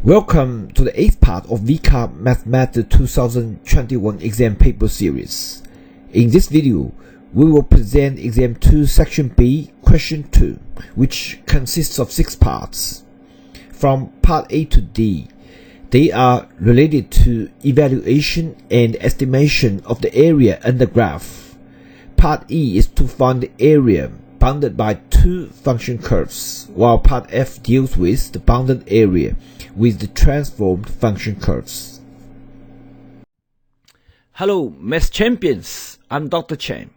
Welcome to the 8th part of VCAA Math Method 2021 exam paper series. In this video, we will present Exam 2 Section B, Question 2, which consists of 6 parts. From Part A to D, they are related to evaluation and estimation of the area under graph. Part E is to find the area bounded by two function curves, while Part F deals with the bounded area with the transformed function curves. Hello, Math Champions! I'm Dr. Chen.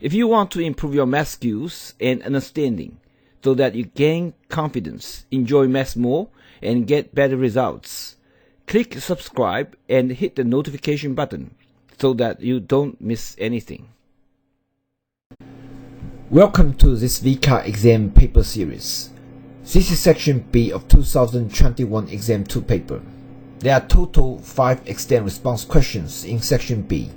If you want to improve your math skills and understanding so that you gain confidence, enjoy math more, and get better results, click subscribe and hit the notification button so that you don't miss anything. Welcome to this VCAA exam paper series. This is Section B of 2021 Exam 2 paper. There are total 5 extent response questions in Section B.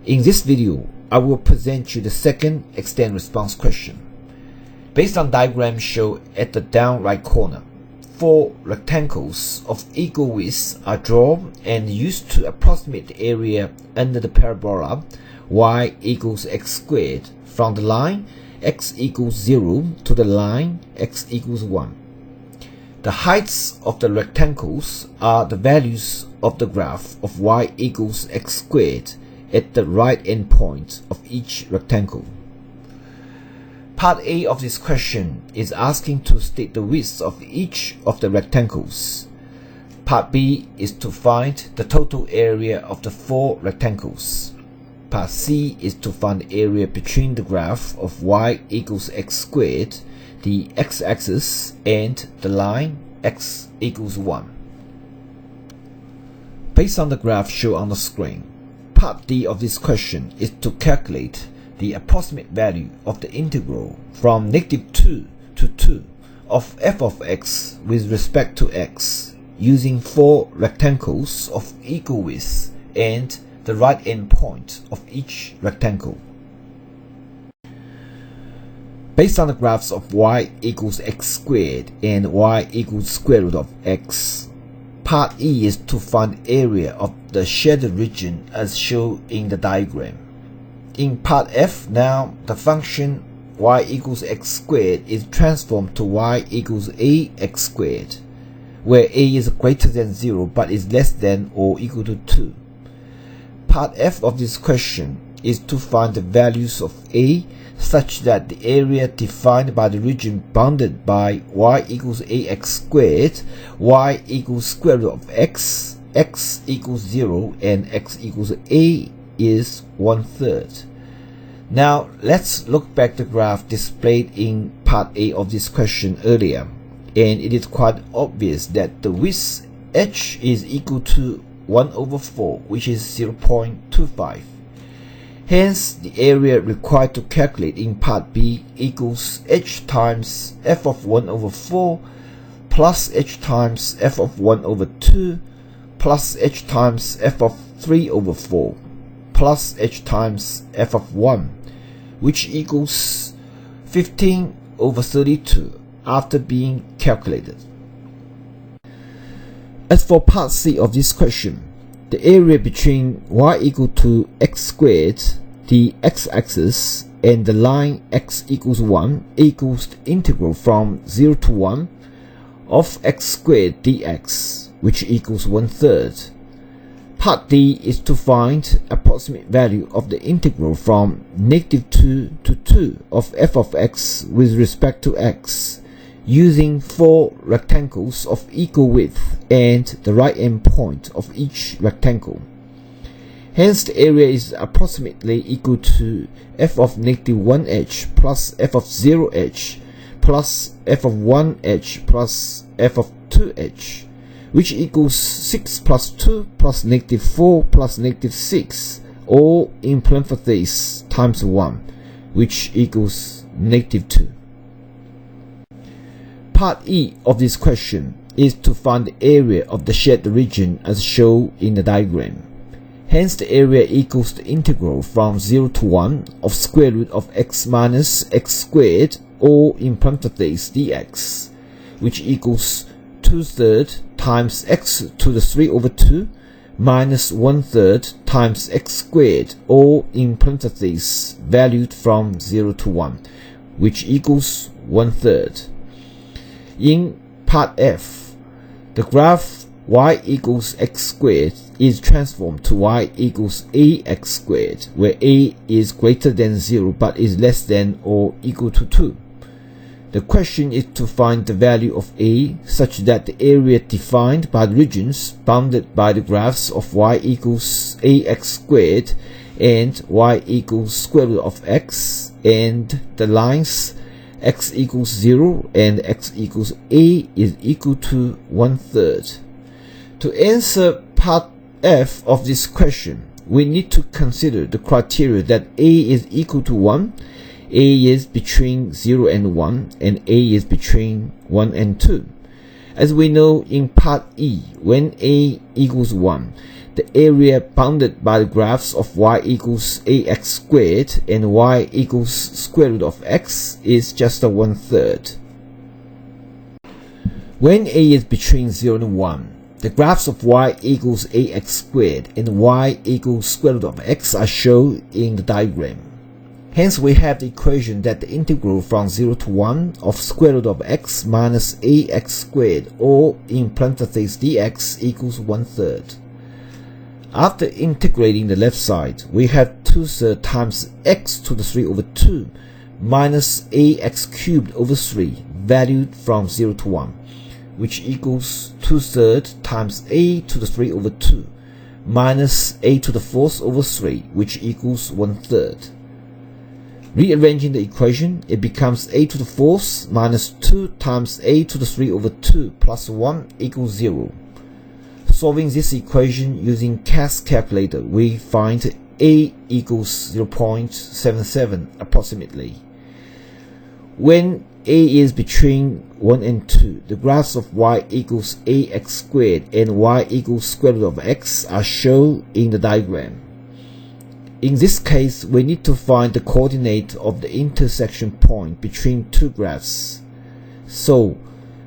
In this video, I will present you the second extent response question. Based on diagram shown at the down right corner, 4 rectangles of equal width are drawn and used to approximate the area under the parabola y equals x squared from the line x equals 0 to the line x equals 1. The heights of the rectangles are the values of the graph of y equals x squared at the right endpoint of each rectangle. Part A of this question is asking to state the width of each of the rectangles. Part B is to find the total area of the 4 rectangles. Part C is to find the area between the graph of y equals x squared, the x-axis, and the line x equals 1. Based on the graph shown on the screen, Part D of this question is to calculate the approximate value of the integral from -2 to 2 of f of x with respect to x using 4 rectangles of equal width and the right end point of each rectangle. Based on the graphs of y equals x squared and y equals square root of x, Part E is to find the area of the shaded region as shown in the diagram. In Part F now, the function y equals x squared is transformed to y equals ax squared, where a is greater than 0 but is less than or equal to 2. Part F of this question is to find the values of a such that the area defined by the region bounded by y equals ax squared, y equals square root of x, x equals 0, and x equals a is 1/3. Now let's look back the graph displayed in Part A of this question earlier, and it is quite obvious that the width h is equal to 1/4, which is 0.25. Hence, the area required to calculate in Part B equals h times f of 1/4 plus h times f of 1/2 plus h times f of 3/4 plus h times f of 1, which equals 15/32 after being calculated. As for Part C of this question, the area between y equal to x squared, the x-axis, and the line x equals 1 equals the integral from 0 to 1 of x squared dx, which equals 1/3. Part D is to find approximate value of the integral from -2 to 2 of f of x with respect to x, using 4 rectangles of equal width and the right end point of each rectangle. Hence, the area is approximately equal to f of -1h plus f of 0h plus f of 1h plus f of 2h, which equals 6 plus 2 plus -4 plus -6, all in parentheses times 1, which equals -2. Part E of this question is to find the area of the shaded region as shown in the diagram. Hence, the area equals the integral from 0 to 1 of square root of x minus x squared, all in parentheses dx, which equals 2/3 times x to the 3 over 2 minus 1/3 times x squared, or in parentheses valued from 0 to 1, which equals 1/3. In part F, the graph y equals x squared is transformed to y equals ax squared, where a is greater than 0 but is less than or equal to 2. The question is to find the value of a such that the area defined by the regions bounded by the graphs of y equals ax squared and y equals square root of x, and the lines x equals 0 and x equals a is equal to 1/3. To answer part F of this question, we need to consider the criteria that a is equal to 1, a is between 0 and 1, and a is between 1 and 2. As we know in part E, when a equals 1, the area bounded by the graphs of y equals ax squared and y equals square root of x is just a 1/3. When a is between 0 and 1, the graphs of y equals ax squared and y equals square root of x are shown in the diagram. Hence, we have the equation that the integral from 0 to 1 of square root of x minus ax squared, or in parentheses dx, equals 1/3. After integrating the left side, we have 2/3 times x to the 3 over 2 minus ax cubed over 3, valued from 0 to 1, which equals 2/3 times a to the 3 over 2 minus a to the 4th over 3, which equals 1/3. Rearranging the equation, it becomes a to the 4th minus 2 times a to the 3 over 2 plus 1 equals 0. Solving this equation using CAS calculator, we find a equals 0.77 approximately. When a is between 1 and 2, the graphs of y equals ax squared and y equals square root of x are shown in the diagram. In this case, we need to find the coordinate of the intersection point between two graphs. So,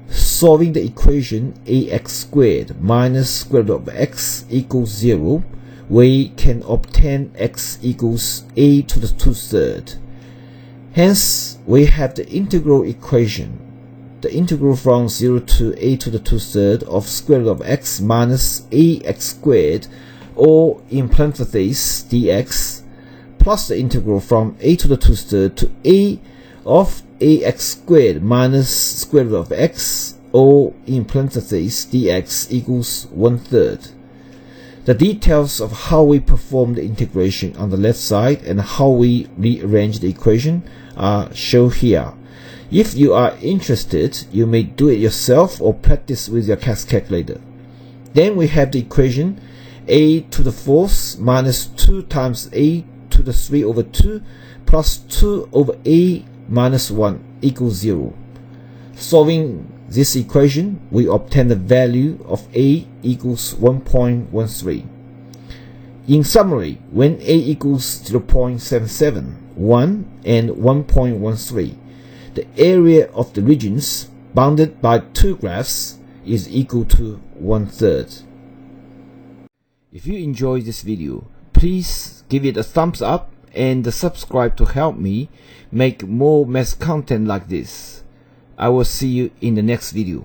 solving the equation ax squared minus square root of x equals 0, we can obtain x equals a to the 2/3. Hence, we have the integral equation, the integral from 0 to a to the 2/3 of square root of x minus ax squared, or in parentheses dx, plus the integral from a to the 2/3 to a of ax squared minus square root of x, or in parentheses dx, equals 1/3. The details of how we perform the integration on the left side and how we rearrange the equation are shown here. If you are interested, you may do it yourself or practice with your CAS calculator. Then we have the equation a to the 4th minus 2 times a to the 3 over 2 plus 2 over a minus 1 equals 0. Solving this equation, we obtain the value of a equals 1.13. In summary, when a equals 0.77, 1, and 1.13, the area of the regions bounded by two graphs is equal to 1/3. If you enjoyed this video, please give it a thumbs up and subscribe to help me make more math content like this. I will see you in the next video.